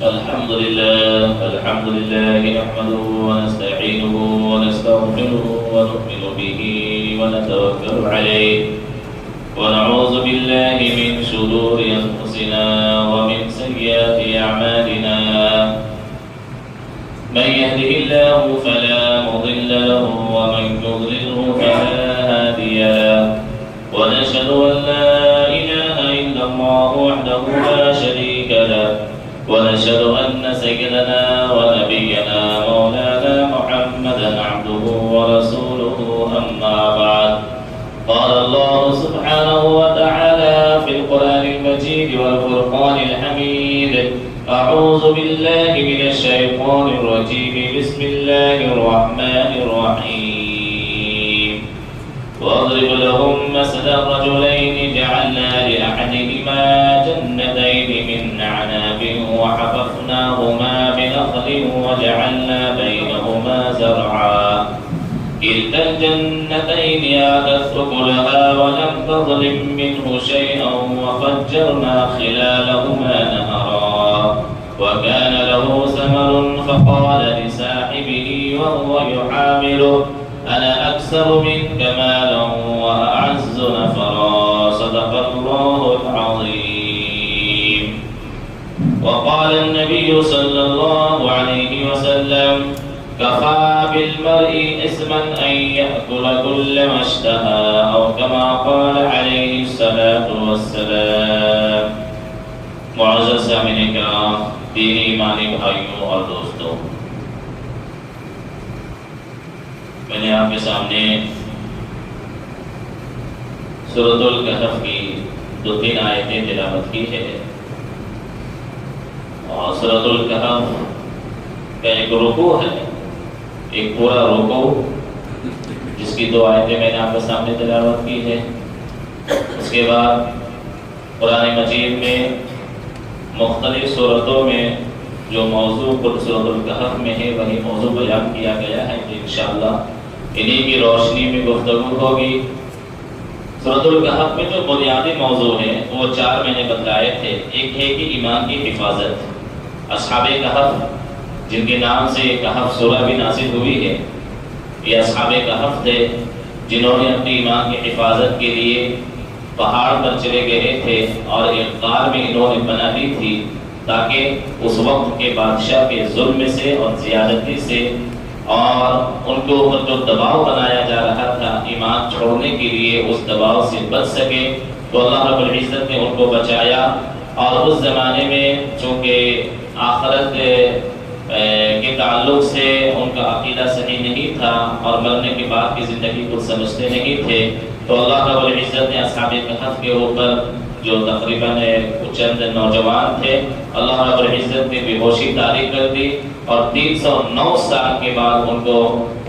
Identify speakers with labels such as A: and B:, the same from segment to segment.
A: الحمد لله نحمده ونستعينه ونستغفره ونؤمن به ونتوكل عليه ونعوذ بالله من شرور أنفسنا ومن سيئات أعمالنا من يهده الله فلا مضل له ومن يضلله فلا هادي له ونشهد أن لا إله إلا الله وحده لا شريك له ونشهد أن سيدنا ونبينا مولانا محمدا عبده ورسوله أما بعد قال الله سبحانه وتعالى في القرآن المجيد والفرقان الحميد أعوذ بالله من الشيطان الرجيم بسم الله الرحمن الرحيم واضرب لهم مثل الرجلين جعلنا لأحدهما جنتين من أعناب وحففناهما بنخل وجعلنا بينهما زرعا كلتا الجنتين آتت أكلها ولم تظلم منه شيئا وفجرنا خلالهما نهرا وكان له ثمر فقال لصاحبه وهو يحاوره أنا أكثر منك مالا وأعز نفرا صدق الله العظيم. وقال النبي صلى الله عليه وسلم كفى بالمرء إثما أن يأكل كل ما اشتهى أو كما قال عليه الصلاة والسلام. معزز سامعین کرام، دینی ایمانی بھائیوں اور دوستوں، میں نے آپ کے سامنے سورۃ الکہف کی 2-3 آیتیں تلاوت کی ہے، اور سورۃ الکہف کا ایک رکوع ہے، ایک پورا رکوع جس کی 2 آیتیں میں نے آپ کے سامنے تلاوت کی ہے۔ اس کے بعد قرآن مجید میں مختلف صورتوں میں جو موضوع سورۃ الکہف میں ہے وہی موضوع بیان کیا گیا ہے، کہ انشاءاللہ انہی کی روشنی میں گفتگو ہوگی۔ سورۃ الکہف میں جو بنیادی موضوع ہے وہ 4 میں نے بتلائے تھے۔ ایک ہے کہ ایمان کی حفاظت، اصحاب کہف جن کے نام سے کہف سورہ بھی نازل ہوئی ہے، یہ اصحاب کہف تھے جنہوں نے اپنی ایمان کی حفاظت کے لیے پہاڑ پر چلے گئے تھے، اور ایک غار میں انہوں نے پناہ لی تھی تاکہ اس وقت کے بادشاہ کے ظلم سے اور زیادتی سے اور ان کے اوپر جو دباؤ بنایا جا رہا تھا ایمان چھوڑنے کے لیے، اس دباؤ سے بچ سکے۔ تو اللہ رب العزت نے ان کو بچایا، اور اس زمانے میں چونکہ آخرت کے تعلق سے ان کا عقیدہ صحیح نہیں تھا اور مرنے کے بعد کی زندگی کو سمجھتے نہیں تھے، تو اللہ رب العزت نے اصحاب کہف کے اوپر جو تقریباً چند نوجوان تھے، اللہ رب العزت نے بے ہوشی طاری کر دی، اور 309 سال کے بعد ان کو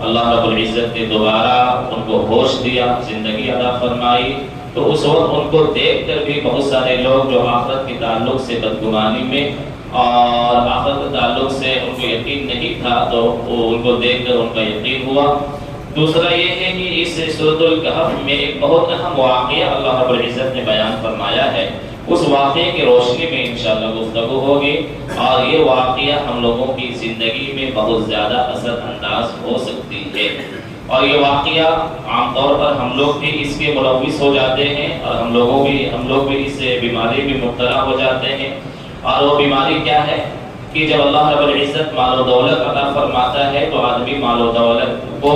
A: اللہ رب العزت نے دوبارہ ان کو ہوش دیا، زندگی عطا فرمائی۔ تو اس وقت ان کو دیکھ کر بھی بہت سارے لوگ جو آخرت کے تعلق سے بدگمانی میں اور آخرت کے تعلق سے ان کو یقین نہیں تھا، تو ان کو دیکھ کر ان کا یقین ہوا۔ دوسرا یہ ہے کہ اس سورۃ الکہف میں ایک بہت اہم واقعہ اللہ رب العزت نے بیان فرمایا ہے، اس واقعے کی روشنی میں انشاءاللہ گفتگو ہوگی، اور یہ واقعہ ہم لوگوں کی زندگی میں بہت زیادہ اثر انداز ہو سکتی ہے۔ اور یہ واقعہ عام طور پر ہم لوگ بھی اس کے ملوث ہو جاتے ہیں، اور ہم لوگ بھی اس بیماری میں مبتلا ہو جاتے ہیں۔ اور وہ بیماری کیا ہے کہ جب اللہ رب العزت مال و دولت عطا فرماتا ہے تو آدمی مال و دولت کو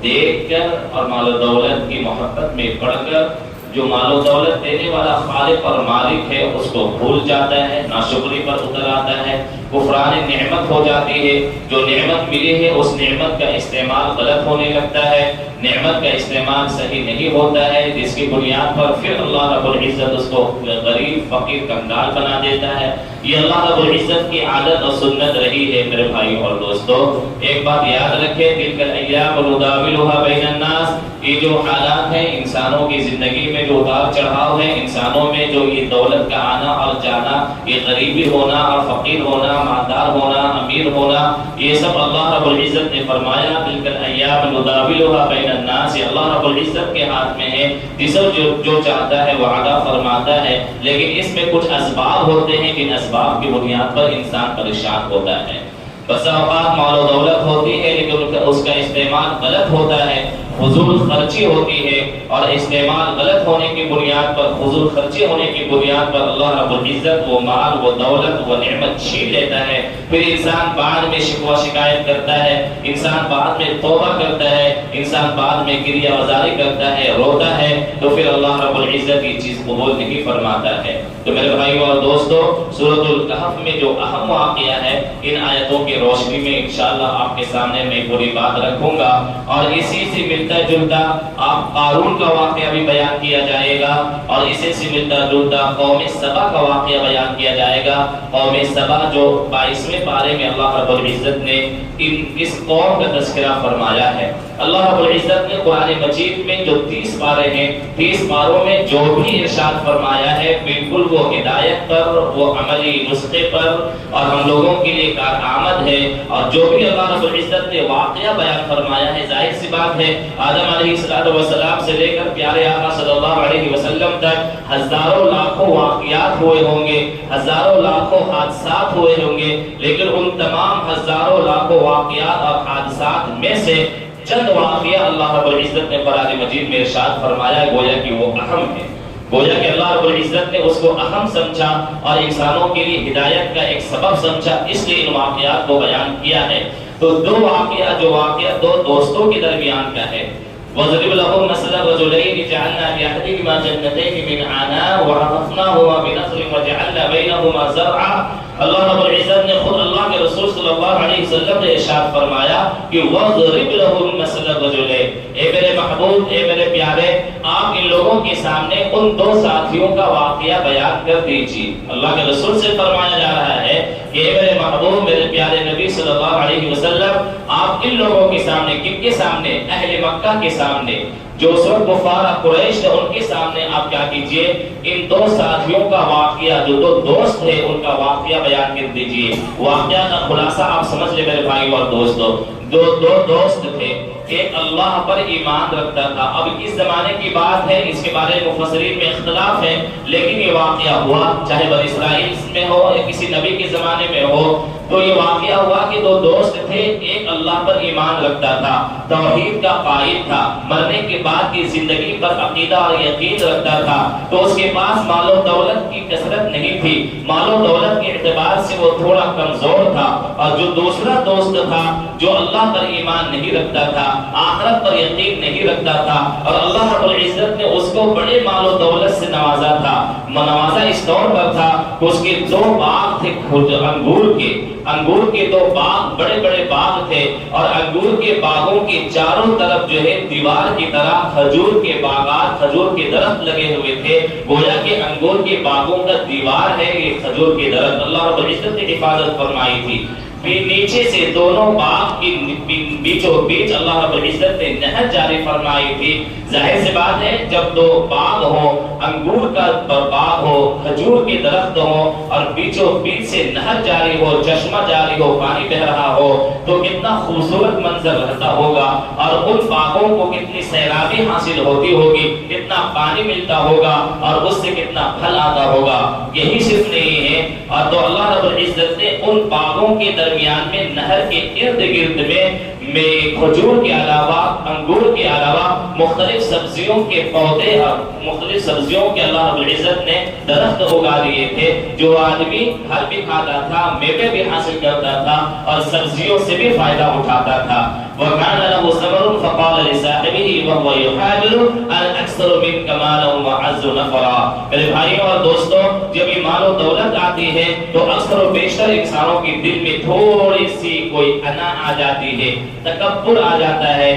A: دیکھ کر اور مال و دولت کی محبت میں پڑ کر جو مال و دولت دینے والا خالق اور مالک ہے اس کو بھول جاتا ہے، ناشکری پر اتر آتا ہے، کفران نعمت ہو جاتی ہے۔ جو نعمت ملی ہے اس نعمت کا استعمال غلط ہونے لگتا ہے، نعمت کا استعمال صحیح نہیں ہوتا ہے، جس کی بنیاد پر پھر اللہ رب العزت اس کو غریب فقیر کنگال بنا دیتا ہے۔ یہ اللہ رب العزت کی عادت اور سنت رہی ہے میرے بھائی اور دوستو۔ ایک بات یاد رکھیں، تلک الایام نداولها بین الناس، یہ جو حالات ہیں انسانوں کی زندگی میں، جو اتار چڑھاؤ ہے انسانوں میں، جو یہ دولت کا آنا اور جانا، یہ غریبی ہونا اور فقیر ہونا، مالدار ہونا، امیر امیر ہونا، یہ سب اللہ رب العزت نے فرمایا تلک الایام نداولها بین الناس، اللہ رب العزت کے ہاتھ میں ہے، جسے جو چاہتا ہے وہ عطا فرماتا ہے، لیکن اس میں کچھ اسباب ہوتے ہیں جن اسباب کی بنیاد پر انسان پریشان ہوتا ہے۔ بسا اوقات مال و دولت ہوتی ہے لیکن اس کا استعمال غلط ہوتا ہے، فضول خرچی ہوتی ہے، اور استعمال غلط ہونے کی بنیاد پر، فضول خرچی ہونے کی بنیاد پر اللہ رب العزت وہ مال وہ دولت وہ نعمت چھین لیتا ہے۔ پھر انسان بعد میں شکوہ شکایت کرتا ہے، انسان بعد میں توبہ کرتا ہے، انسان بعد میں گریہ وزاری کرتا ہے، روتا ہے، تو پھر اللہ رب العزت یہ چیز قبول نہیں فرماتا ہے۔ تو میرے بھائیو اور دوستو، سورۃ الکہف میں جو اہم واقعہ ہے، ان آیتوں کی روشنی میں انشاءاللہ آپ کے سامنے میں پوری بات رکھوں گا، اور اسی سے ملتا جلتا آپ قارون کا واقعہ بھی بیان کیا جائے گا، اور اسی سے ملتا جلتا قوم سبا کا واقعہ بیان کیا جائے گا۔ قوم سبا جو 22ویں پارے میں اللہ رب العزت نے اس قوم کا تذکرہ فرمایا ہے۔ اللہ رب العزت نے قرآن مجید میں جو 30 پارے ہیں، 30 پاروں میں جو بھی ارشاد فرمایا ہے بالکل وہ ہدایت پر، وہ عملی نسخے پر، اور ہم لوگوں کے لیے کارآمد ہے۔ اور جو بھی اللہ رب العزت نے واقعہ بیان فرمایا ہے، ظاہر سی بات ہے آدم علیہ السلام سے لے کر پیارے آقا صلی اللہ علیہ وسلم تک ہزاروں لاکھوں واقعات ہوئے ہوں گے، ہزاروں لاکھوں حادثات ہوئے ہوں گے، لیکن ان تمام ہزاروں لاکھوں واقعات اور حادثات میں سے چند واقعہ اللہ رب العزت نے قرآن مجید میں ارشاد فرمایا ہے، گویا کہ وہ اہم ہے، گویا کہ اللہ رب العزت نے اس کو اہم سمجھا اور انسانوں کے لیے ہدایت کا ایک سبب سمجھا، اس لیے ان واقعات کو بیان کیا ہے۔ تو دو واقعہ، جو واقعہ دو دوستوں کے درمیان کا ہے، وَضْرِبْ لَهُمْ مَثَلَ الرَّجُلَيْنِ جَعَلْنَا لِأَحَدِهِمَا جَنَّتَيْنِ مِنْ أَعْنَابٍ وَحَفَفْنَاهُمَا بِنَخْلٍ وَجَعَلْنَا بَيْنَهُمَا زَرْعًا۔ اللہ رب العزت نے خود اللہ کے رسول صلی اللہ علیہ وسلم نے ارشاد فرمایا کہ وَضْرِبْ لَهُمْ مَثَلَ الرَّجُلَيْنِ، اے میرے محبوب، اے میرے پیارے، آپ ان لوگوں کے سامنے ان دو ساتھیوں کا واقعہ بیان کر دیجیے۔ اللہ کے رسول سے فرمایا جا رہا ہے کہ اے میرے محبوب، میرے پیارے نبی صلی اللہ علیہ وسلم، آپ ان لوگوں کے سامنے، کن کے سامنے؟ اہل مکہ کے سامنے، جو اس وقت کفار قریش تھے، ان کے سامنے آپ کیا کیجئے، ان دو ساتھیوں کا واقعہ، جو دو دوست تھے ان کا واقعہ بیان کر دیجئے۔ واقعہ کا خلاصہ آپ سمجھ لیں میرے بھائی اور دوستو، دو دوست تھے، ایک اللہ پر ایمان رکھتا تھا۔ اب اس زمانے کی بات ہے، اس کے بارے میں مفسرین میں اختلاف ہے، لیکن یہ واقعہ ہوا، چاہے بنی اسرائیل میں ہو یا کسی نبی کے زمانے میں ہو، تو یہ واقعہ ہوا کہ دو دوست تھے، ایک اللہ پر ایمان رکھتا تھا، توحید کا قائل تھا، مرنے کے بعد کی زندگی پر عقیدہ اور یقین رکھتا تھا، تو اس کے پاس مال و دولت کی کثرت نہیں تھی، مال و دولت کے اعتبار سے وہ تھوڑا کمزور تھا۔ اور جو دوسرا دوست تھا، جو اللہ پر ایمان نہیں رکھتا تھا، آخرت پر یقین نہیں رکھتا تھا، اور اللہ رب العزت نے اس کو بڑے مال و دولت سے نوازا تھا، نوازا اس طور پر تھا کہ اس کے دو باغ تھے انگور کے دو باغ، بڑے بڑے باغ تھے، اور انگور کے باغوں کے چاروں طرف جو ہے دیوار کی طرح کھجور کے باغات، کھجور کے درخت لگے ہوئے تھے، گویا کہ انگور کے باغوں کا دیوار ہے یہ کھجور کے درخت، اللہ رب العزت نے حفاظت فرمائی تھی۔ نیچے سے دونوں باغ کی بیچوں بیچ اللہ رب العزت نے نہر جاری فرمائی تھی۔ ظاہر سی بات ہے، جب دو باغ ہو، انگور کا باغ ہو، کھجور کے درخت ہو، اور بیچوں بیچ سے نہر جاری ہو، چشمہ جاری ہو، پانی بہ رہا ہو، تو کتنا خوبصورت منظر رہتا ہوگا، اور ان باغوں کو کتنی سیرابی حاصل ہوتی ہوگی، کتنا پانی ملتا ہوگا، اور اس سے کتنا پھل آتا ہوگا۔ یہی صرف نہیں ہے، اور تو اللہ رب العزت نے ان باغوں کے درمیان میں نہر کے ارد گرد میں کھجور کے علاوہ، انگور کے علاوہ مختلف سبزیوں کے پودے اور مختلف سبزیوں کے اللہ رب العزت نے درخت اگا دیے تھے، جو آدمی پھل بھی کھاتا تھا، میوے بھی حاصل کرتا تھا، اور سبزیوں سے بھی فائدہ اٹھاتا تھا۔ وَكَانَ لَهُ ثَمَرٌ فَقَالَ لِصَاحِبِهِ وَهُوَ يُحَاوِرُ أَنْ أَكْثَرُ مِنكَ مَالًا وَأَعَزُّ نَفَرًا۔ میرے بھائیوں اور دوستوں، جب یہ مال و دولت آتی ہے تو اکثر و بیشتر انسانوں کے دل میں تھوڑی سی کوئی انا آ جاتی ہے، تکبر آ جاتا ہے،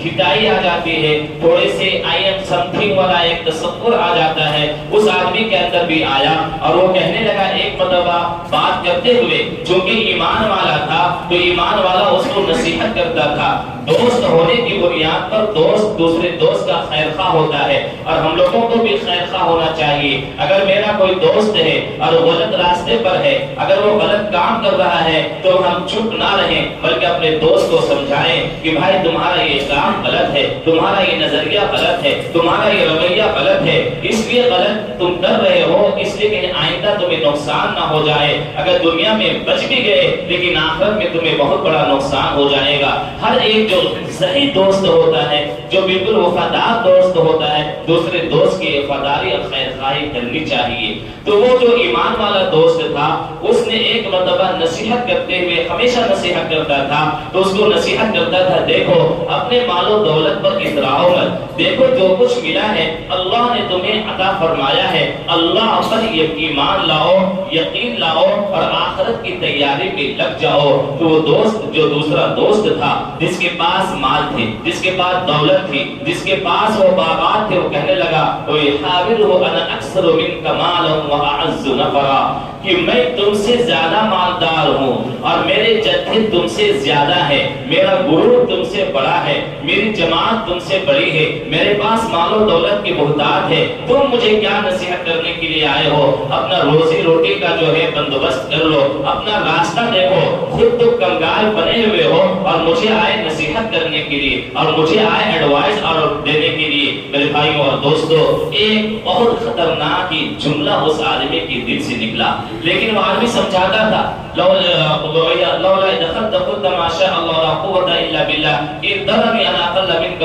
A: کھٹائی آ جاتی ہے، تھوڑے سے آئی ایم سم تھنگ والا ایک تصور آ جاتا ہے۔ اس آدمی کے اندر بھی آیا، اور وہ کہنے لگا ایک مرتبہ بات کرتے ہوئے، چونکہ ایمان والا تھا تو ایمان والا اس کو نصیحت کرتا کرتا تھا. دوست ہونے کی بنیاد پر دوست دوسرے دوست کا خیر خواہ ہوتا ہے اور ہم لوگوں کو بھی خیر خواہ ہونا چاہیے. اگر میرا کوئی دوست ہے اور غلط راستے پر ہے, اگر وہ غلط کام کر رہا ہے تو ہم چپ نہ رہیں بلکہ اپنے دوست کو سمجھائیں کہ بھائی تمہارا یہ کام غلط ہے, تمہارا یہ نظریہ غلط ہے, تمہارا یہ رویہ غلط ہے, اس لیے غلط تم کر رہے ہو اس لیے کہ آئندہ تمہیں نقصان نہ ہو جائے. اگر دنیا میں بچ بھی گئے لیکن آخرت میں تمہیں بہت بڑا نقصان ہو جائے گا. ہر ایک جو صحیح دوست ہوتا ہے, جو بالکل وفادار دوست ہوتا ہے, دوسرے دوست کی وفاداری اور خیر خواہی کرنی چاہیے. تو وہ جو ایمان والا دوست تھا اس نے ایک مرتبہ نصیحت کرتے ہوئے, ہمیشہ نصیحت کرتا تھا تو اس کو نصیحت کرتا تھا, دیکھو اپنے مال و دولت پر اتراؤ مت, دیکھو جو کچھ ملا ہے اللہ نے تمہیں عطا فرمایا ہے, اللہ پر ایمان لاؤ, یقین لاؤ اور آخرت کی تیاری پہ لگ جاؤ. تو وہ دوست جو دوسرا دوست تھا جس کے پاس مال تھے, جس کے پاس دولت تھی, جس کے پاس وہ باغات تھے, وہ کہنے لگا وَيُحَاوِرُهُ أَنَا أَكْثَرُ مِنْكَ مَالًا وَأَعَزُّ نَفَرًا, کہ میں تم سے زیادہ مالدار ہوں اور میرے جتھے تم سے زیادہ ہے, میرا گروہ تم سے بڑا ہے, میری جماعت تم سے بڑی ہے, میرے پاس مال و دولت کی بہتات ہے, تم مجھے کیا نصیحت کرنے کے لیے آئے ہو؟ اپنا روزی روٹی کا جو ہے بندوبست کر لو, اپنا راستہ دیکھو, خود تو کنگال بنے ہوئے ہو اور مجھے آئے نصیحت کرنے کے لیے اور مجھے آئے ایڈوائز اور دینے کے لیے. میرے بھائیوں اور دوستو, ایک بہت خطرناک ہی جملہ اس آدمی کے دل سے نکلا, لیکن وہ آدمی سمجھاتا تھا لولا دخلت قلت ما شاء الله لا قوة الا بالله ان ضرني انا اقل منك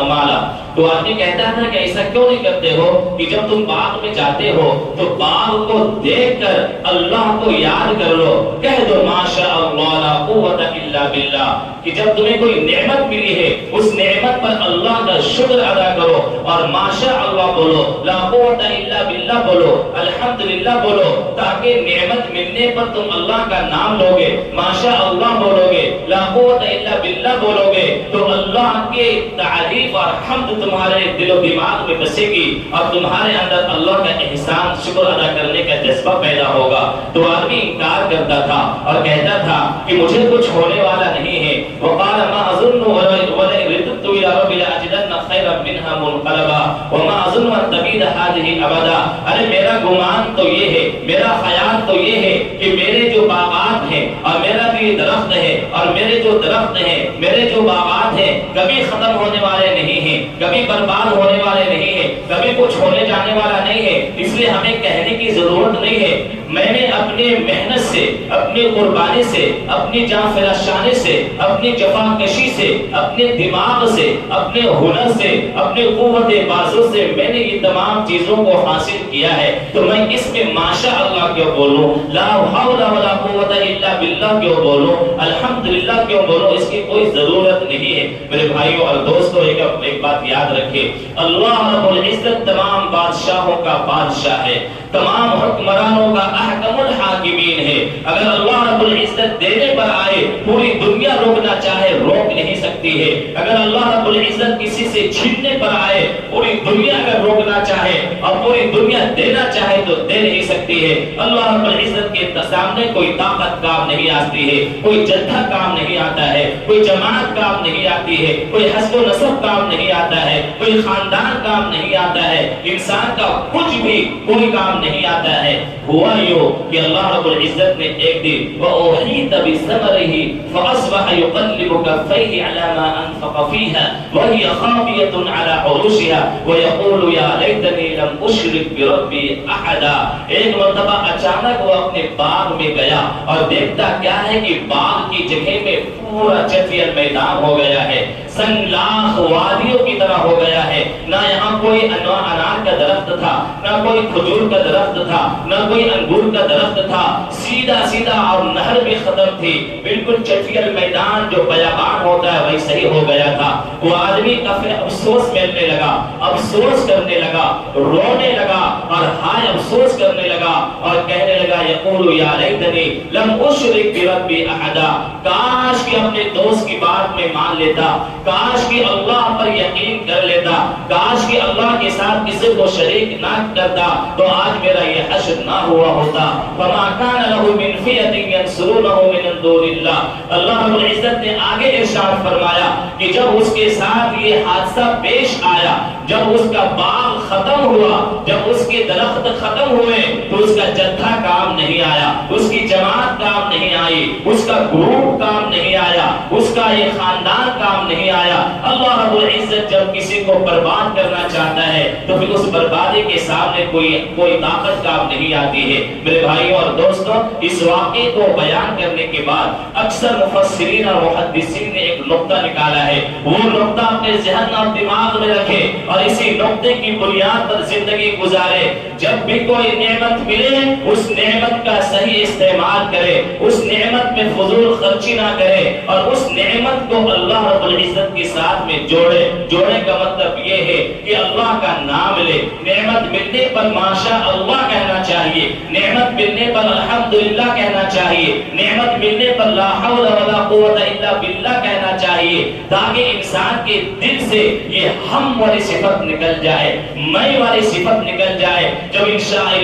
A: مالا. تو آدمی کہتا تھا کہ ایسا کیوں نہیں کرتے ہو کہ جب تم باغ میں جاتے ہو تو باغ کو دیکھ کر اللہ کو یاد کر لو, کہہ دو ما شاء اللہ لا قوة الا باللہ, کہ جب تمہیں کوئی نعمت ملی ہے اس نعمت پر اللہ کا شکر ادا کرو اور ما شاء اللہ بولو, لا قوة الا باللہ بولو, الحمدللہ بولو, تاکہ نعمت ملنے پر تم اللہ کا نام لوگے, ما شاء اللہ بولو گے, لا قوة الا باللہ بولو گے تو اللہ کے تعریف اور حمد تمہارے دل و دماغ میں بسے گی اور تمہارے اندر اللہ کا احسان شکر ادا کرنے کا جذبہ پیدا ہوگا. تو آدمی انکار کرتا تھا اور کہتا تھا کہ مجھے کچھ ہونے والا نہیں ہے. وقال ما اظن ولئن رددت الى ربي لاجدن خيرا منها منقلبا وما اظن ان تبيد هذه ابدا. ارے میرا گمان تو یہ ہے, میرا خیال تو یہ ہے کہ میرے جو باغات ہیں اور میرا بھی درخت ہے اور میرے جو درخت ہیں, میرے جو باغات ہیں کبھی ختم ہونے والے نہیں ہیں, کبھی برباد ہونے والے نہیں ہیں, کبھی کچھ ہونے جانے والا نہیں ہے, اس لیے ہمیں کہنے کی ضرورت نہیں ہے. میں نے اپنے محنت سے, اپنی قربانی سے, اپنی جان فراخانی سے, اپنی جفاکشی سے, اپنے دماغ سے, اپنے ہنر سے, اپنے قوت بازو سے میں نے یہ تمام چیزوں کو حاصل کیا ہے, تو میں اس میں ماشاء اللہ کیوں بولوں, لا حول ولا قوت الا باللہ کیوں بولوں, الحمدللہ کیوں بولوں, اس کی کوئی ضرورت نہیں ہے. میرے بھائیوں اور دوستوں, ایک بات یاد رکھے, اللہ رب العزت تمام بادشاہوں کا بادشاہ ہے, تمام حکمرانوں کا احکم الحاکمین ہے. اگر اللہ رب العزت دینے پر آئے پوری دنیا روکنا چاہے روک نہیں سکتی ہے. اگر اللہ رب العزت کسی سے چھیننے پر آئے پوری دنیا اگر روکنا چاہے اور پوری دنیا دینا چاہے تو دے نہیں سکتی ہے. اللہ رب العزت کے سامنے کوئی طاقت کام نہیں آتی ہے, کوئی جتھا کام نہیں آتا ہے, کوئی جماعت کام نہیں آتی ہے, کوئی حسب و نسب کام نہیں آتا ہے, کوئی خاندان کام نہیں آتا ہے, انسان کا کچھ بھی کوئی کام نہیں آتا ہے. ہوا یوں کہ اللہ رب العزت نے ایک دن وَأُحِيطَ بِثَمَرِهِ فَأَصْبَحَ يُقَلِّبُ كَفَّيْهِ عَلَى مَا أَنفَقَ فِيهَا وَهِيَ خَاوِيَةٌ عَلَى عُرُوشِهَا وَيَقُولُ يَا لَيْتَنِي لَمْ أُشْرِكْ بِرَبِّي أَحَدًا. ایک مرتبہ اچانک وہ اپنے باغ میں گیا اور دیکھتا کیا ہے کہ باغ کی جگہ میں پورا چٹیل میدان ہو گیا ہے, سنگلاخ وادیوں کی طرح ہو گیا ہے. نہ یہاں کوئی انار کا درخت تھا, نہ کوئی کھجور کا درخت تھا, نہ کوئی انگور کا درخت تھا, سیدھا سیدھا اور نہر بھی ختم تھی, بالکل چٹیل میدان جو بیابان ہوتا ہے ویسا ہی ہو گیا تھا. وہ آدمی کافی افسوس کرنے لگا, افسوس کرنے لگا, رونے لگا اور ہائے افسوس کرنے لگا اور کہنے لگا یقول یا لیتنی لم اشرک بربی احدا, کاش کہ اپنے دوست کی بات میں مان لیتا، کاش کہ اللہ پر یقین کر لیتا، کاش کہ اللہ کے ساتھ کسی کو شریک نہ کرتا، تو آج میرا یہ حشر نہ ہوا ہوتا۔ فما کان له من فئۃ ینصرونہ من دون اللہ۔ اللہ رب العزت نے آگے ارشاد فرمایا کہ جب اس کے ساتھ یہ حادثہ پیش آیا، جب اس کا باغ ختم ہوا، جب اس کے درخت ختم ہوئے، تو اس کا جتھا کام نہیں آیا، اس کی جماعت کام نہیں آئی، اس کا گروپ کام نہیں آیا، اس کا یہ خاندان کام نہیں آیا۔ اللہ رب العزت جب کسی کو برباد کرنا چاہتا ہے تو پھر اس بربادی کے سامنے کوئی طاقت کام نہیں آتی ہے۔ میرے بھائیوں اور دوستوں، اس واقعے کو بیان کرنے کے بعد اکثر مفسرین اور محدثین نے ایک نقطہ نکالا ہے، وہ نقطہ اپنے ذہن اور دماغ میں رکھے اور اسی نقطے کی بنیاد پر زندگی گزارے۔ جب بھی کوئی نعمت ملے اس نعمت کا صحیح استعمال کرے، اس نعمت میں فضول خرچی نہ کرے اور اس نعمت کو اللہ رب العزت کے ساتھ میں جوڑے کا مطلب یہ ہے کہ اللہ کا نام لے، نعمت ملنے پر ماشاء اللہ کہنا چاہیے، نعمت ملنے پر الحمدللہ کہنا چاہیے، نعمت ملنے پر لا حول ولا قوت الا باللہ کہنا چاہیے، تاکہ انسان کے دل سے یہ ہم والی صفت نکل جائے، میں والی صفت نکل جائے۔ جب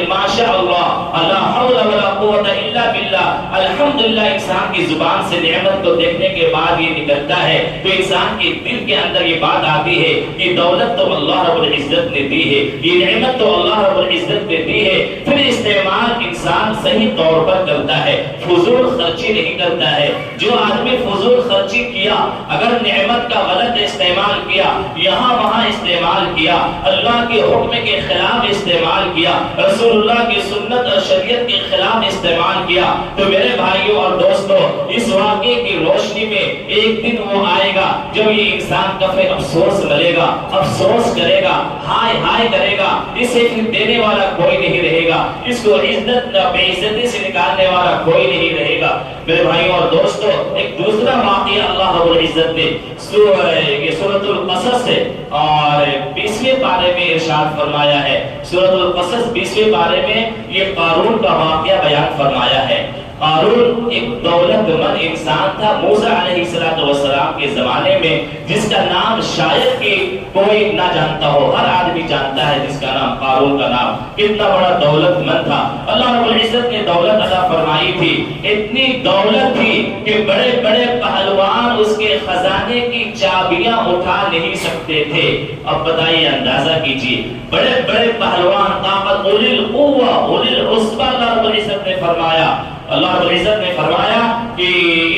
A: ماشاء اللہ، لا حول ولا قوت الا باللہ، الحمدللہ انسان کی زبان سے نعمت کو دیکھنے کے بعد یہ نکلتا ہے تو انسان کے دل کے اندر یہ بات آتی ہے کہ دولت تو اللہ رب العزت نے دی ہے، یہ نعمت تو اللہ رب العزت نے دی ہے۔ پھر استعمال انسان صحیح طور پر کرتا ہے، فضول خرچی نہیں کرتا ہے۔ جو آدمی فضول خرچی کیا، اگر نعمت کا غلط استعمال کیا، یہاں وہاں استعمال کیا، اللہ کے حکم کے خلاف استعمال کیا، رسول اللہ کی سنت اور شریعت کے خلاف استعمال کیا، تو میرے بھائیوں اور دوستوں، اس واقعے کی روشنی میں ایک دن وہ آئے گا جب یہ انسان کفے افسوس ملے گا، افسوس کرے گا، ہائے ہائے کرے گا، اسے پھر دینے والا کوئی نہیں رہے گا، اس کو عزت بے عزتی سے نکالنے والا کوئی نہیں رہے گا۔ میرے بھائیوں اور دوستوں، ایک دوسرا واقعہ اللہ رب العزت نے سورۃ القصص سے اور 20ویں پارے میں ارشاد فرمایا ہے۔ سورۃ القصص 20ویں پارے میں یہ قارون کا واقعہ بیان فرمایا ہے۔ قارون ایک دولت مند انسان تھا موسیٰ علیہ السلام کے زمانے میں، جس کا نام شاید کہ کوئی نہ جانتا ہو، ہر آدمی جانتا ہے جس کا نام قارون کا نام، کتنا بڑا دولت مند تھا۔ اللہ رب العزت نے دولت عطا فرمائی تھی، اتنی دولت تھی کہ بڑے بڑے پہلوان اس کے خزانے کی چابیاں اٹھا نہیں سکتے تھے۔ اب بتائیے، اندازہ کیجیے، بڑے بڑے پہلوان، طاقت، اولی القوہ، اولی العصبہ، اللہ رب العزت نے فرمایا، اللہ رب العزت نے فرمایا کہ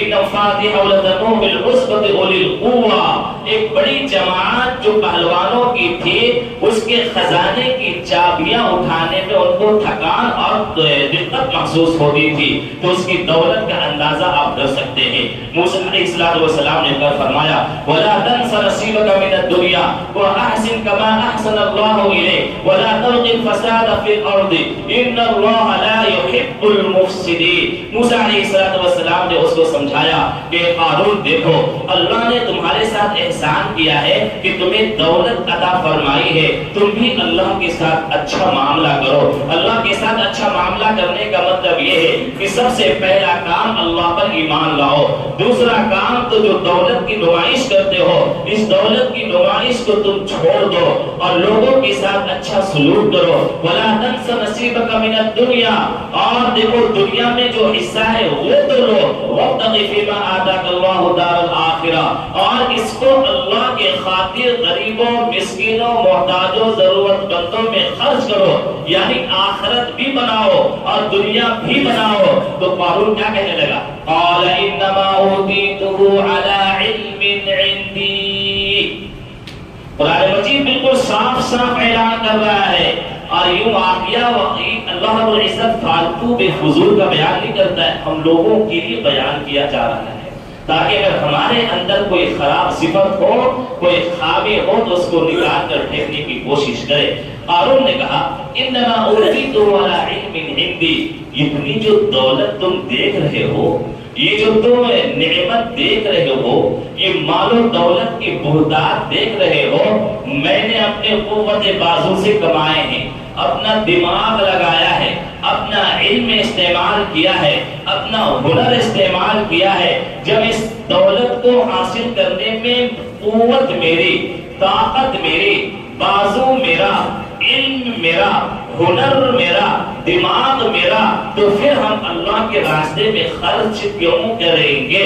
A: ان مفاتیح لتنوء بالعصبۃ اولی القوہ، ایک بڑی جماعت جو پہلوانوں کی تھی، اس کے خزانے کی چابیاں اٹھانے میں ان کو تھکان اور دقت محسوس ہوتی تھی، تو اس کی دولت کا اندازہ آپ کر سکتے ہیں۔ موسیٰ علیہ السلام نے فرمایا وَلَا تَنْسَ نَصِيبَكَ مِنَ الدُّنْيَا وَأَحْسِنْ كَمَا أَحْسَنَ اللَّهُ إِلَيْكَ وَلَا تَبْغِ الْفَسَادَ فِي الْأَرْضِ إِنَّ اللَّهَ لَا يُحِبُّ الْمُفْسِدِينَ۔ موسیٰ علیہ السلام نے اس کو سمجھایا کہ قارون دیکھو، اللہ نے تمہارے ساتھ احسان کیا ہے کہ تمہیں دولت عطا فرمائی ہے، تم بھی اللہ کے ساتھ اچھا معاملہ کرو۔ اللہ کے ساتھ اچھا معاملہ کرنے کا مطلب یہ ہے کہ سب سے پہلا کام اللہ پر ایمان لاؤ، دوسرا کام تو جو دولت کی نمائش کرتے ہو، اس دولت کی نمائش کو تم چھوڑ دو اور لوگوں کے ساتھ اچھا سلوک کرو۔ وَلَا تَنْسَ نَصِيبَكَ مِنَ الدُّنْيَا، اور دیکھو دنیا میں جو حصہ ہے وہ تو لو، وَابْتَغِ فِيمَا آتَاكَ اللَّهُ دَارَ الْآخِرَةَ، اور اس کو اللہ کے خاطر غریبوں، مسکینوں، محتاجوں، ضرورت مندوں میں خرچ کرو، یعنی آخرت بھی بناؤ اور دنیا بھی بناؤ۔ تو قارون کیا کہنے لگا؟ قال انما اوتیته على علم عندي۔ قرآن مجید بالکل صاف صاف اعلان کر رہا ہے، اور یوں واقعہ اللہ رب العزت فالتو بے فضول کا بیان نہیں کرتا ہے، ہم لوگوں کے لیے بیان کیا جا رہا ہے، تاکہ اگر ہمارے اندر کوئی خراب صفت ہو، کوئی خامی ہو تو اس کو نکال کر پھینکنے کی کوشش کرے۔ قارون نے کہا انما اوتیته على علم عندي، اتنی جو دولت تم دیکھ رہے ہو، یہ جو تم نعمت دیکھ رہے ہو، یہ مال و دولت کی بہتات دیکھ رہے ہو، میں نے اپنے قوت بازو سے کمائے ہیں، اپنا دماغ لگایا ہے، اپنا علم استعمال کیا ہے، اپنا ہنر استعمال کیا ہے۔ جب اس دولت کو حاصل کرنے میں قوت میری، طاقت میری، بازو میرا، علم میرا، ہنر میرا، دماغ میرا، تو پھر ہم اللہ کے راستے میں خرچ کیوں کریں گے؟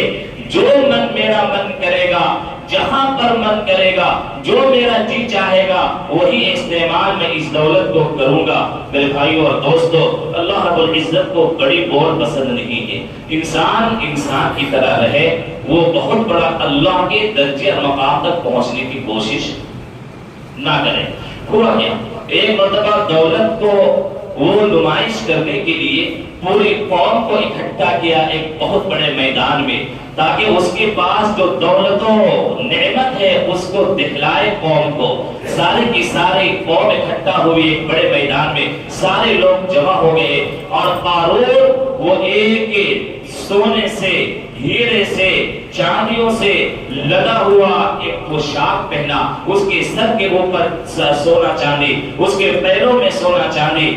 A: جو میرا من کرے گا، جہاں پر من کرے گا، جو میرا جی چاہے گا وہی استعمال میں اس دولت کو کروں گا۔ میرے بھائیوں اور دوستو، اللہ رب العزت کو بڑی بور پسند نہیں ہے۔ انسان کی طرح رہے، وہ بہت بڑا اللہ کے درجے اور مقام تک پہنچنے کی کوشش نہ کرے۔ ہوا کیا؟ ایک مرتبہ دولت کو وہ نمائش کرنے کے لیے پوری قوم کو اکٹھا کیا ایک بہت بڑے میدان میں، تاکہ اس کے پاس جو دولت و نعمت ہے اس کو دکھلائے قوم کو۔ ساری کی ساری قوم اکٹھا ہوئی ایک بڑے میدان میں، سارے لوگ جمع ہو گئے، اور قارون وہ ایک سونے سے، ہیرے سے، چاندیوں سے لدا ہوا ایک پوشاک پہنا، اس کے سر کے اوپر سونا چاندی، اس کے پیروں میں سونا چاندی،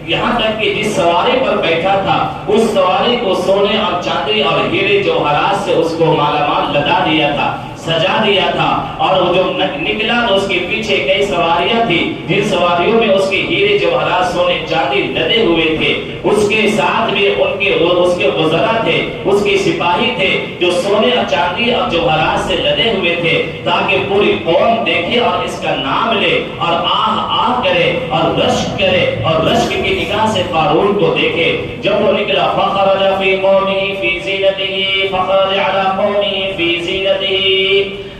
A: یہاں تک کہ جس سواری پر بیٹھا تھا اس سواری کو سونے اور چاندی اور ہیرے جوہرات سے اس کو مالا مال لدا دیا تھا، سجا دیا تھا۔ اور وہ جو نکلا تو اس کے پیچھے کئی سواریاں تھی، جن سواریوں میں اس کے ہیرے جوہرات سونے چاندی لدے ہوئے تھے، اس کے ساتھ بھی اس کے وزراء تھے، اس کے سپاہی تھے جو سونے اور چاندی اور جوہرات سے لدے ہوئے تھے، تاکہ پوری قوم دیکھے اور اس کا نام لے اور آہ آہ کرے اور رشک کرے اور رشک کی نگاہ سے قارون کو دیکھے۔ جب وہ نکلا فخرج فی قومہ فی زینتہ فخرج علی قومہ فی زینتہ،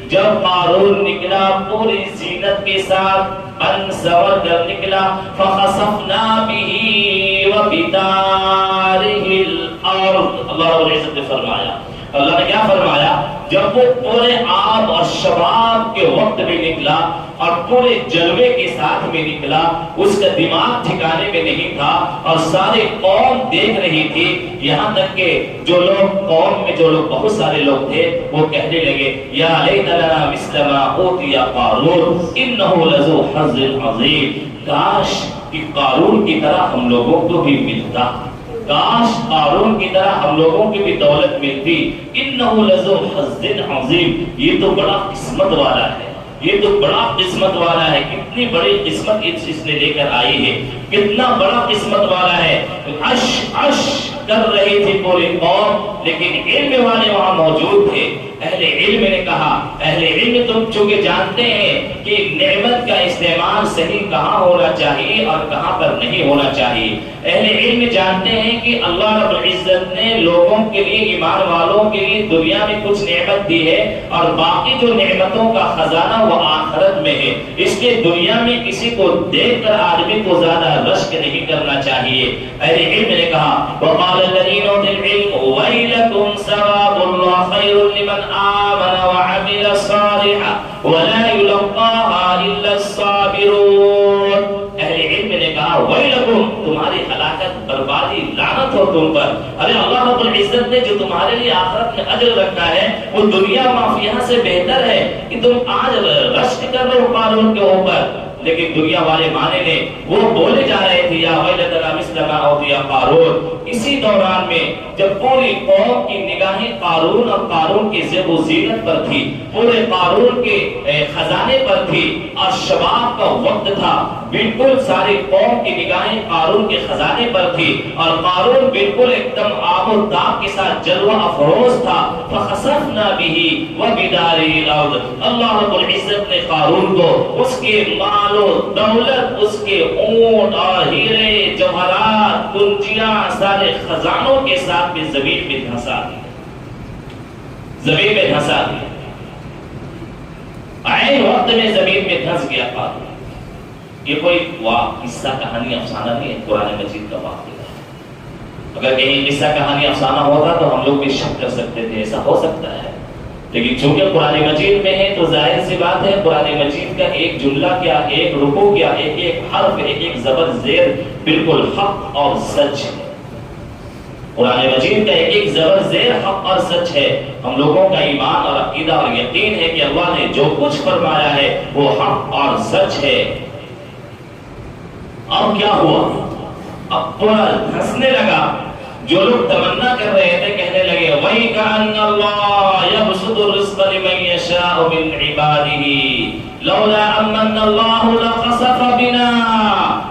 A: جب قارون نکلا پوری زینت کے ساتھ بن سور کر نکلا، فخسفنا به وبدارہ الارض، اللہ رب العزت نے فرمایا، اللہ نے کیا فرمایا؟ جب وہ پورے آب اور شباب کے وقت میں نکلا اور پورے جلوے کے ساتھ میں نکلا، اس کا دماغ ٹھکانے میں نہیں تھا اور سارے قوم دیکھ رہی تھی، یہاں تک کہ جو لوگ قوم میں جو لوگ بہت سارے لوگ تھے وہ کہنے لگے یا لیت لنا مثل ما اوتی قارون انہ لذو حظ عظیم، کاش کہ قارون کی طرح ہم لوگوں کو بھی ملتا، کاش قارون کی طرح ہم لوگوں کی بھی دولت ملتی، انہ لذو حظ عظیم، یہ تو بڑا قسمت والا ہے، یہ تو بڑا قسمت والا ہے۔ کتنی بڑی قسمت اس نے لے کر آئی ہے، کتنا بڑا قسمت والا ہے۔ عش کر رہی تھی پوری قوم، لیکن علم والے وہاں موجود تھے۔ اہل علم نے کہا، اہل علم تم چونکہ جانتے ہیں کہ نعمت کا استعمال صحیح کہاں ہونا چاہیے اور کہاں پر نہیں ہونا چاہیے، اہل علم جانتے ہیں کہ اللہ رب العزت نے لوگوں کے لیے، ایمان والوں کے لیے دنیا میں کچھ نعمت دی ہے، اور باقی جو نعمتوں کا خزانہ وہ آخرت میں ہے، اس لیے دنیا میں کسی کو دیکھ کر آدمی کو زیادہ رشک نہیں کرنا چاہیے۔ اہل علم نے کہا وقال الذين اوتوا العلم ويلكم ثواب الله خير لمن آمن وعمل صالحا ولا يلقاها الا الصابرون۔ اہل علم نے کہا ویلکم، تمہاری ہلاکت، بربادی، لعنت ہو تم پر۔ ارے اللہ رب العزت نے جو تمہارے لیے آخرت میں اجر رکھا ہے وہ دنیا مافیہ سے بہتر ہے کہ تم آج رشک کر رہے ہو قارون کے اوپر۔ لیکن دنیا والے معنی نے وہ بولے جا رہے تھے یا ویلتنا مثل ما اوتی قارون۔ اسی دوران میں جب پوری قوم کی نگاہیں قارون اور قارون کی زیب و زینت پر تھی، پورے قارون کے خزانے پر تھی، اور شباب کا وقت تھا، بالکل ساری قوم کی نگاہیں قارون کے خزانے پر تھی، اور قارون بالکل ایک دم آب و تاب کے ساتھ جلوہ افروز تھا۔ فخسفنا به وبدارہ الارض، اللہ رب العزت نے قارون کو اس کے مال و دولت، اس کے اونٹ اور ہیرے جوہرات، کنجیاں، سارے خزانوں کے ساتھ بھی زمین میں دھنسا دیا، زمین میں دھنسا دیا، عین وقت میں زمین میں دھنس گیا قارون۔ یہ کوئی قصہ کہانی افسانہ نہیں ہے، قرآن مجید کا واقعہ ہے۔ اگر کہیں قصہ کہانی افسانہ ہوتا تو ہم لوگ بھی شک کر سکتے تھے ایسا ہو سکتا ہے، لیکن چونکہ قرآن مجید میں ہے تو ظاہر سی بات ہے قرآن مجید کا ایک جملہ کیا، ایک رکوع کیا، ایک ایک حرف، ایک ایک زبر زیر بالکل حق اور سچ ہے۔ قرآن مجید کا ایک ایک زبر زیر حق اور سچ ہے۔ ہم لوگوں کا ایمان اور عقیدہ اور یقین ہے کہ اللہ نے جو کچھ فرمایا ہے وہ حق اور سچ ہے۔ اب کیا ہوا؟ اب پورا دھنسنے لگا، جو لوگ تمنا کر رہے تھے کہنے لگے وَيْكَأَنَّ اللَّهَ يَبْسُطُ الرِّزْقَ لِمَن يَشَاءُ مِنْ عِبَادِهِ لَوْلَا أَمَّنَّ اللَّهُ لَخَسَفَ بِنَا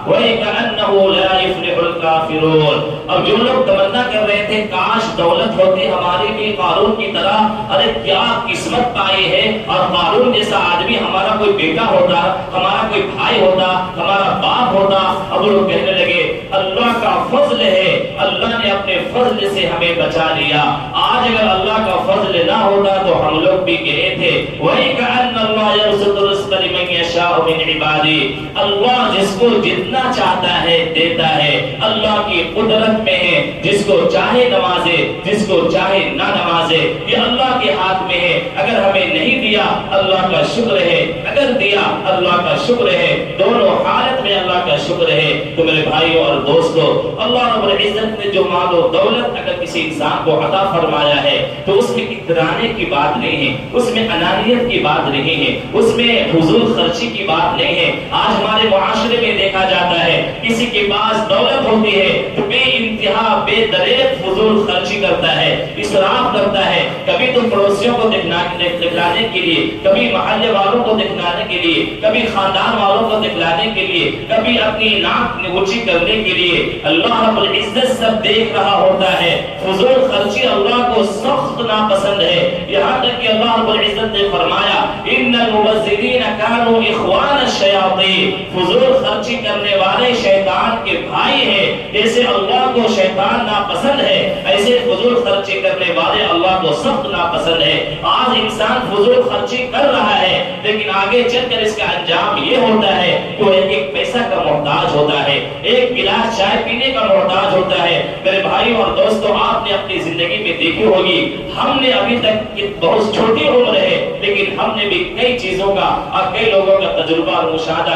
A: وَيْكَأَنَّهُ لَا يُفْلِحُ الْكَافِرُونَ۔ اب جو لوگ تمنا کر رہے تھے کاش دولت ہوتی ہماری بھی قارون کی طرح، ارے کیا قسمت پائی ہے، اور قارون جیسا آدمی ہمارا کوئی بیٹا ہوتا، ہمارا کوئی بھائی ہوتا، ہمارا باپ ہوتا۔ اب لوگ کہنے لگے اللہ کا فضل ہے، اللہ نے اپنے فضل سے ہمیں بچا لیا۔ آج اگر اللہ کا فضل نہ ہوتا تو ہم لوگ بھی گئے تھے۔ وَإِكَأَنَّ اللَّهَ يَبْسُطُ الرِّزْقَ لِمَن يَشَاءُ مِنْ عِبَادِهِ، اللہ جس کو جتنا چاہتا ہے دیتا ہے، اللہ کی قدرت میں ہے، جس کو چاہے نوازے، جس کو چاہے نہ نوازے، یہ اللہ کے ہاتھ میں ہے۔ اگر ہمیں نہیں دیا اللہ کا شکر ہے، اگر دیا اللہ کا شکر ہے، دونوں حالت میں اللہ کا شکر ہے۔ تو میرے بھائیوں اور دوستو، اللہ رب العزت نے جو مال و دولت اگر کسی انسان کو عطا فرمایا ہے تو اس میں اترانے کی بات نہیں ہے، اس میں انانیت کی بات نہیں ہے، اس میں فضول خرچی کی بات نہیں ہے۔ آج ہمارے معاشرے میں دیکھا جاتا ہے کسی کے پاس دولت ہوتی ہے تو بے انتہا بے دریغ فضول خرچی کرتا ہے، اسراف کرتا ہے، کبھی تو پڑوسیوں کو دکھلانے کے لیے، کبھی محلے والوں کو دکھلانے کے لیے، کبھی خاندان والوں کو دکھلانے کے لیے، کبھی اپنی ناک اونچی کرنے کے لیے۔ اللہ رب العزت سب دیکھ رہا ہوتا ہے۔ فضول خرچی اللہ کو سخت ناپسند ہے، یہاں تک کہ اللہ رب العزت نے فرمایا ان المبذرین کانوا اخوان الشیاطین، فضول خرچی کرنے والے شیطان کے بھائی ہیں۔ جیسے اللہ کو شیطان ناپسند ہے، ایسے فضول خرچی کرنے والے اللہ کو سخت ناپسند ہے۔ آج انسان فضول خرچی کر رہا ہے لیکن آگے چل کر اس کا انجام یہ ہوتا ہے کہ وہ ایک پیسہ کا محتاج ہوتا ہے، ایک گلاس چائے پینے کا محتاج ہوتا ہے۔ میرے بھائیوں اور دوستوں، آپ نے اپنی زندگی میں دیکھی ہوگی، ہم نے ابھی تک بہت چھوٹی عمر ہے لیکن ہم نے بھی کئی چیزوں کا اور کئی لوگوں کا تجربہ اور مشاہدہ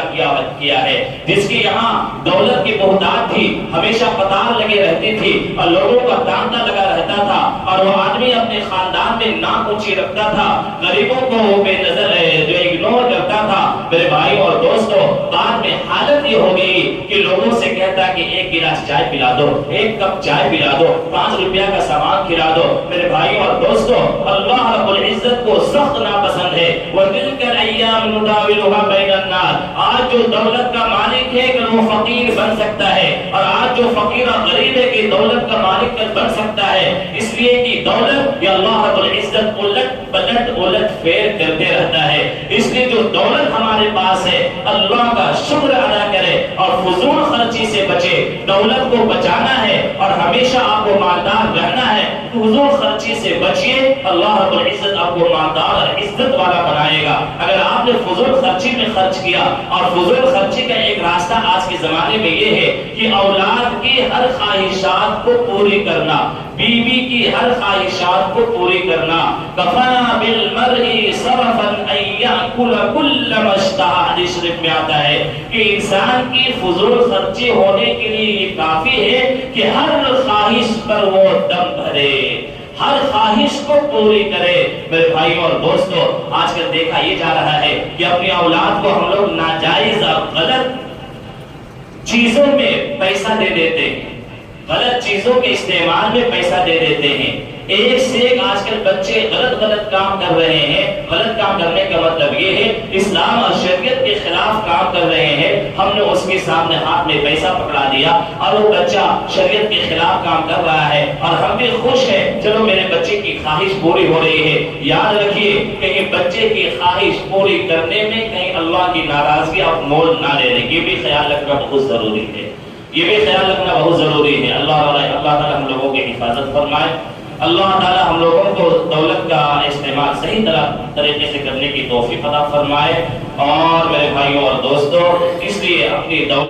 A: کیا ہے، جس کے یہاں دولت کی محتاج تھی، ہمیشہ قطار لگے رہتی تھی اور لوگوں کا تانتا لگا رہتا تھا، اور وہ آدمی اپنے خاندان میں ناک اونچی رکھتا تھا، غریبوں کو وہ بے نظر جو اگنور کرتا تھا۔ میرے بھائی اور دوستوں، بعد میں حالت یہ ہو گئی کہ لوگوں سے کہتا کہ ایک گلاس چائے پلا دو، ایک کپ چائے پلا دو، 5 روپیہ کا سامان کھلا دو۔ میرے بھائی اور دوستوں، اللہ رب العزت کو سخت ناپسند ہے۔ وَتِلْكَ الْأَيَّامُ نُدَاوِلُهَا بَيْنَ النَّاسِ، آج جو دولت کا مالک ہے کہ وہ فقیر بن سکتا ہے، اور آج جو فقیر اور غریب ہے کہ دولت کا مالک بن سکتا ہے، اس لیے کہ دولت یا اللہ رب العزت الٹ پھیر کرتے رہتا ہے۔ اس لیے جو دولت ہمارے پاس ہے اللہ کا شکر ادا کرے اور فضول خرچی سے بچے۔ دولت کو بچانا ہے اور ہمیشہ آپ کو مالدار رہنا ہے، فضول خرچی سے بچیے، اللہ رب العزت آپ کو مالدار اور عزت والا بنائے گا۔ اگر آپ نے فضول خرچی میں خرچ کیا، اور فضول خرچی کا ایک راستہ آج کے زمانے میں یہ ہے کہ اولاد کی ہر خواہشات کو پوری کرنا، بیوی کی ہر خواہشات کو پوری کرنا، کفنا بالمرء صرفا ان یاکل کل ما اشتہا، حدیث شریف میں آتا ہے کہ انسان کی فضول خرچی ہونے کے لیے یہ کافی ہے کہ ہر خواہش پر وہ دم بھرے، ہر خواہش کو پوری کرے۔ میرے بھائیوں اور دوستوں، آج کل دیکھا یہ جا رہا ہے کہ اپنی اولاد کو ہم لوگ ناجائز اور غلط چیزوں میں پیسہ دے دیتے ہیں، غلط چیزوں کے استعمال میں پیسہ دے دیتے ہیں۔ ایک سے ایک آج کل بچے غلط کام کر رہے ہیں۔ غلط کام کرنے کا مطلب یہ ہے اسلام اور شریعت کے خلاف کام کر رہے ہیں، ہم نے اس کے سامنے ہاتھ میں پیسہ پکڑا دیا اور وہ بچہ شریعت کے خلاف کام کر رہا ہے، اور ہم بھی خوش ہیں چلو میرے بچے کی خواہش پوری ہو رہی ہے۔ یاد رکھیے کہ بچے کی خواہش پوری کرنے میں کہیں اللہ کی ناراضگی آپ مول نہ لے لیں، یہ بھی خیال رکھنا بہت ضروری ہے، یہ بھی خیال رکھنا بہت ضروری ہے۔ اللہ تعالیٰ ہم لوگوں کی حفاظت فرمائے، اللہ تعالیٰ ہم لوگوں کو دولت کا استعمال صحیح طریقے سے کرنے کی توفیق عطا فرمائے۔ اور میرے بھائیوں اور دوستوں، اس لیے اپنی دولت